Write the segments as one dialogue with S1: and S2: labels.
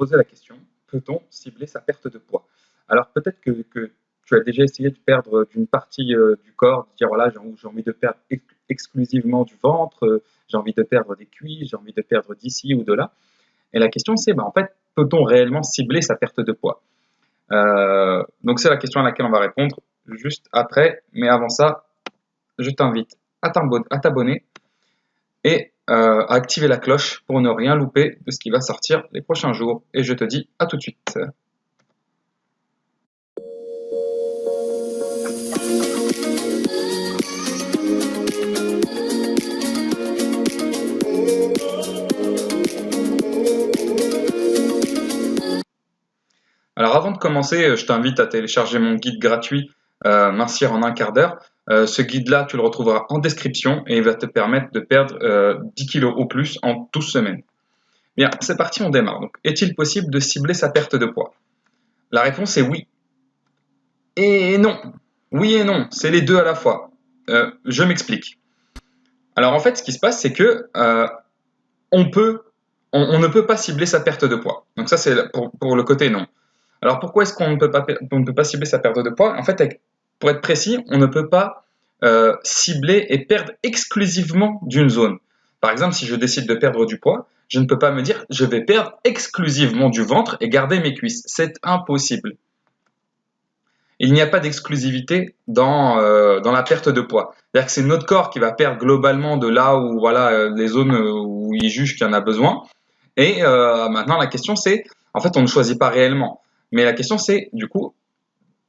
S1: poser la question, peut-on cibler sa perte de poids? Alors peut-être que tu as déjà essayé de perdre d'une partie du corps, de dire voilà, j'ai envie de perdre exclusivement du ventre, j'ai envie de perdre des cuisses, j'ai envie de perdre d'ici ou de là. Et la question c'est, en fait, peut-on réellement cibler sa perte de poids? Donc c'est la question à laquelle on va répondre juste après, mais avant ça, je t'invite à t'abonner et à activer la cloche pour ne rien louper de ce qui va sortir les prochains jours. Et je te dis à tout de suite. Alors avant de commencer, je t'invite à télécharger mon guide gratuit Mincir en un quart d'heure. Ce guide-là, tu le retrouveras en description et il va te permettre de perdre 10 kilos ou plus en 12 semaines. Bien, c'est parti, on démarre. Donc, est-il possible de cibler sa perte de poids? La réponse est oui. Et non. Oui et non, c'est les deux à la fois. Je m'explique. Alors en fait, ce qui se passe, c'est que on ne peut pas cibler sa perte de poids. Donc ça, c'est pour le côté non. Alors pourquoi est-ce qu'on ne peut pas cibler sa perte de poids? En fait, pour être précis, on ne peut pas cibler et perdre exclusivement d'une zone. Par exemple, si je décide de perdre du poids, je ne peux pas me dire je vais perdre exclusivement du ventre et garder mes cuisses. C'est impossible. Il n'y a pas d'exclusivité dans la perte de poids. C'est-à-dire que c'est notre corps qui va perdre globalement de là où voilà les zones où il juge qu'il y en a besoin. Et maintenant la question c'est, en fait on ne choisit pas réellement. Mais la question c'est du coup,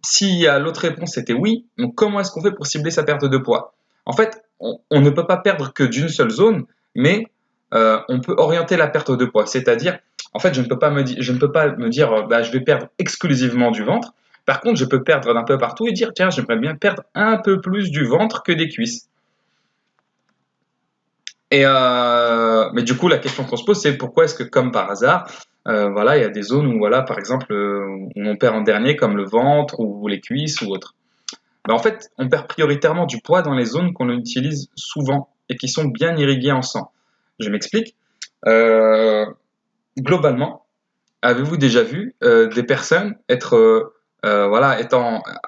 S1: si l'autre réponse était oui, donc comment est-ce qu'on fait pour cibler sa perte de poids? En fait, on ne peut pas perdre que d'une seule zone, mais on peut orienter la perte de poids. C'est-à-dire, en fait, je ne peux pas me dire, je vais perdre exclusivement du ventre. Par contre, je peux perdre d'un peu partout et dire, tiens, j'aimerais bien perdre un peu plus du ventre que des cuisses. Et mais du coup, la question qu'on se pose, c'est pourquoi est-ce que, comme par hasard, voilà, il y a des zones où, voilà, par exemple, où on perd en dernier, comme le ventre ou les cuisses ou autre. En fait, on perd prioritairement du poids dans les zones qu'on utilise souvent et qui sont bien irriguées en sang. Je m'explique. Euh, Globalement, avez-vous déjà vu des personnes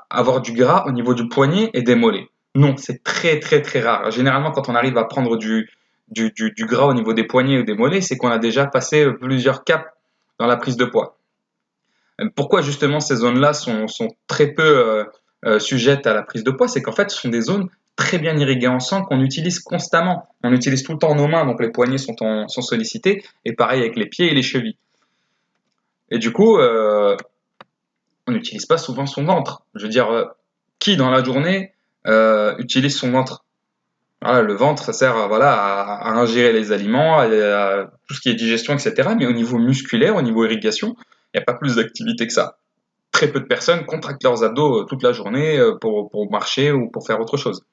S1: avoir du gras au niveau du poignet et des mollets? Non, c'est très très très rare. Généralement, quand on arrive à prendre du gras au niveau des poignets ou des mollets, c'est qu'on a déjà passé plusieurs caps dans la prise de poids. Pourquoi justement ces zones-là sont très peu sujettes à la prise de poids? C'est qu'en fait, ce sont des zones très bien irriguées en sang qu'on utilise constamment. On utilise tout le temps nos mains, donc les poignets sont sollicités, et pareil avec les pieds et les chevilles. Et du coup, on n'utilise pas souvent son ventre. Je veux dire, qui dans la journée utilise son ventre? Voilà, le ventre, ça sert à ingérer les aliments, à tout ce qui est digestion, etc. Mais au niveau musculaire, au niveau irrigation, il n'y a pas plus d'activité que ça. Très peu de personnes contractent leurs abdos toute la journée pour marcher ou pour faire autre chose.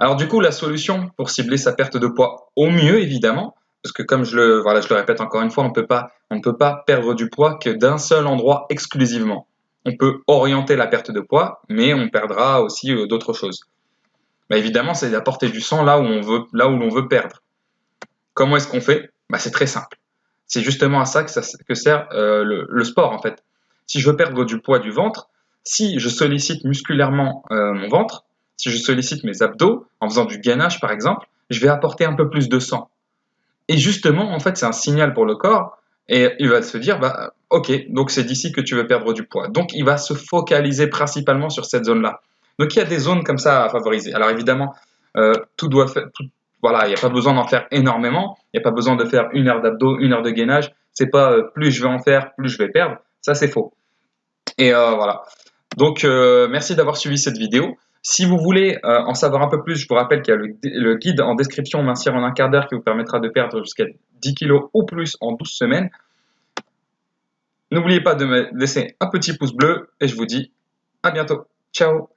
S1: Alors du coup, la solution pour cibler sa perte de poids au mieux, évidemment, parce que comme je le répète encore une fois, on ne peut pas perdre du poids que d'un seul endroit exclusivement. On peut orienter la perte de poids, mais on perdra aussi d'autres choses. Évidemment, c'est d'apporter du sang là où l'on veut perdre. Comment est-ce qu'on fait? C'est très simple. C'est justement à ça que sert le sport en fait. Si je veux perdre du poids du ventre, si je sollicite musculairement mon ventre, si je sollicite mes abdos en faisant du gainage par exemple, je vais apporter un peu plus de sang. Et justement, en fait, c'est un signal pour le corps et il va se dire, ok, donc c'est d'ici que tu veux perdre du poids. Donc il va se focaliser principalement sur cette zone-là. Donc il y a des zones comme ça à favoriser. Alors évidemment, voilà, il n'y a pas besoin d'en faire énormément. Il n'y a pas besoin de faire 1 heure d'abdos, 1 heure de gainage. C'est pas plus je vais en faire, plus je vais perdre. Ça, c'est faux. Et voilà. Donc, merci d'avoir suivi cette vidéo. Si vous voulez en savoir un peu plus, je vous rappelle qu'il y a le guide en description Mincir en un quart d'heure qui vous permettra de perdre jusqu'à 10 kilos ou plus en 12 semaines. N'oubliez pas de me laisser un petit pouce bleu et je vous dis à bientôt. Ciao!